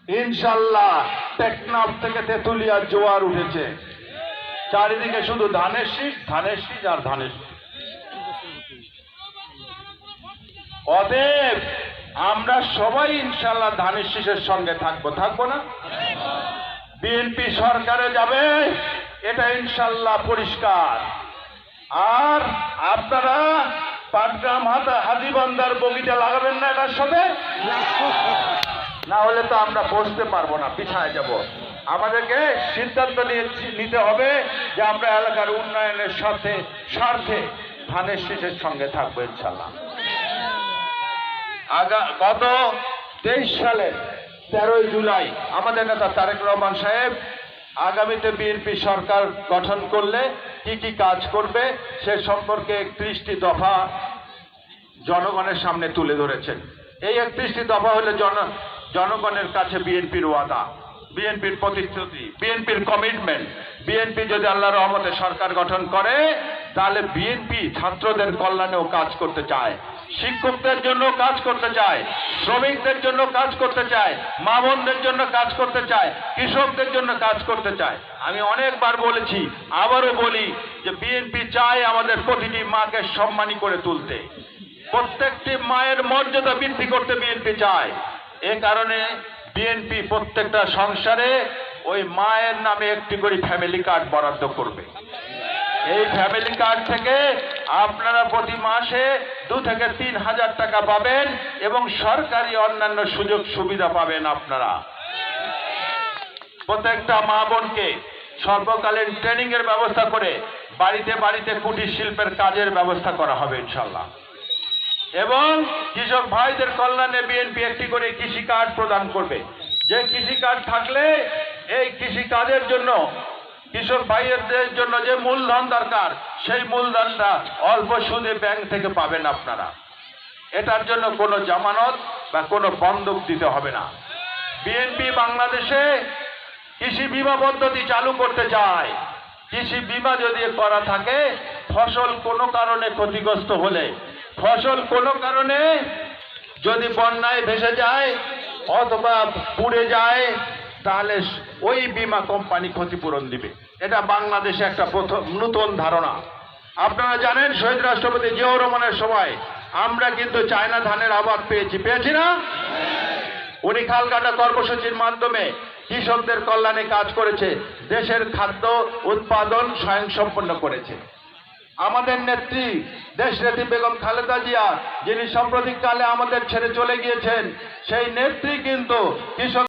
ইনশাল্লাহ টেকনাফ থেকে তেঁতুলিয়ার জোয়ার উঠেছে, চারিদিকে শুধু ধানের শীষ, ধানের শীষ আর ধানের শীষ। অতএব আমরা সবাই ইনশাল্লাহ ধানের শীষের সঙ্গে থাকবো না? বিএনপি সরকারে যাবে, এটা ইনশাল্লাহ পরিষ্কার। আর আপনারা পাটগ্রাম হাজিবান্ধার বগিটা লাগাবেন না এটার সাথে, না হলে তো আমরা বসতে পারবো না, পিছায় যাব। আমাদেরকে সিদ্ধান্ত নিতে হবে যে আমরা এলাকার উন্নয়নের স্বার্থে ধানের শীষের সঙ্গে থাকবো ইনশাল্লাহ। গত 23 সালের 13ই জুলাই আমাদের নেতা তারেক রহমান সাহেব আগামীতে বিএনপি সরকার গঠন করলে কি কি কাজ করবে সে সম্পর্কে 31টি দফা জনগণের সামনে তুলে ধরেছেন। এই 31টি দফা হলো জনগণের কাছে বিএনপির ওয়াদা, বিএনপির প্রতিশ্রুতি, বিএনপির কমিটমেন্ট। বিএনপি যদি আল্লাহর রহমতে সরকার গঠন করে তাহলে বিএনপি ছাত্রদের কল্যাণেও কাজ করতে চায়, শিক্ষকদের জন্য কাজ করতে চায়, শ্রমিকদের জন্য কাজ করতে চায়, মা বোনদের জন্য কাজ করতে চায়, কৃষকদের জন্য কাজ করতে চায়। আমি অনেকবার বলেছি, আবারও বলি যে বিএনপি চায় আমাদের প্রতিটি মাকে সম্মানী করে তুলতে, প্রত্যেকটি মায়ের মর্যাদা বৃদ্ধি করতে বিএনপি চায়। এ কারণে বিএনপি প্রত্যেকটা সংসারে ওই মায়ের নামে একটি করে ফ্যামিলি কার্ড বরাদ্দ করবে। এই ফ্যামিলি কার্ড থেকে আপনারা প্রতি মাসে 2 থেকে 3 হাজার টাকা পাবেন এবং সরকারি অন্যান্য সুযোগ সুবিধা পাবেন। আপনারা প্রত্যেকটা মা বোনকে সর্বকালীন ট্রেনিং এর ব্যবস্থা করে বাড়িতে বাড়িতে কুটির শিল্পের কাজের ব্যবস্থা করা হবে ইনশাল্লাহ। এবং কৃষক ভাইদের কল্যাণে বিএনপি একটি করে কৃষি কার্ড প্রদান করবে। যে কৃষি কার্ড থাকলে এই কৃষি কাজের জন্য কৃষক ভাইদের জন্য যে মূলধন দরকার সেই মূলধনটা অল্প সুদে ব্যাংক থেকে পাবেন আপনারা। এটার জন্য কোনো জামানত বা কোনো বন্ধক দিতে হবে না। বিএনপি বাংলাদেশে কৃষি বীমা পদ্ধতি চালু করতে চায়। কৃষি বীমা যদি করা থাকে, ফসল কোনো কারণে ক্ষতিগ্রস্ত হলে, ফসল কোনো কারণে যদি বন্যায় ভেসে যায় অথবা পুড়ে যায় তাহলে ওই বীমা কোম্পানি ক্ষতিপূরণ দিবে। এটা বাংলাদেশে একটা প্রথম নতুন ধারণা। আপনারা জানেন শহীদ রাষ্ট্রপতি জিয়াউর রহমানের সময় আমরা কিন্তু চায়না ধানের আবাদ পেয়েছি না? উনি খালকাটা কর্মসূচির মাধ্যমে কৃষকদের কল্যাণে কাজ করেছে, দেশের খাদ্য উৎপাদন স্বয়ংসম্পন্ন করেছে। আমাদের নেত্রী দেশনেত্রী বেগম খালেদা জিয়া, যিনি সাম্প্রতিককালে আমাদের ছেড়ে চলে গিয়েছেন, সেই নেত্রী কিন্তু কৃষক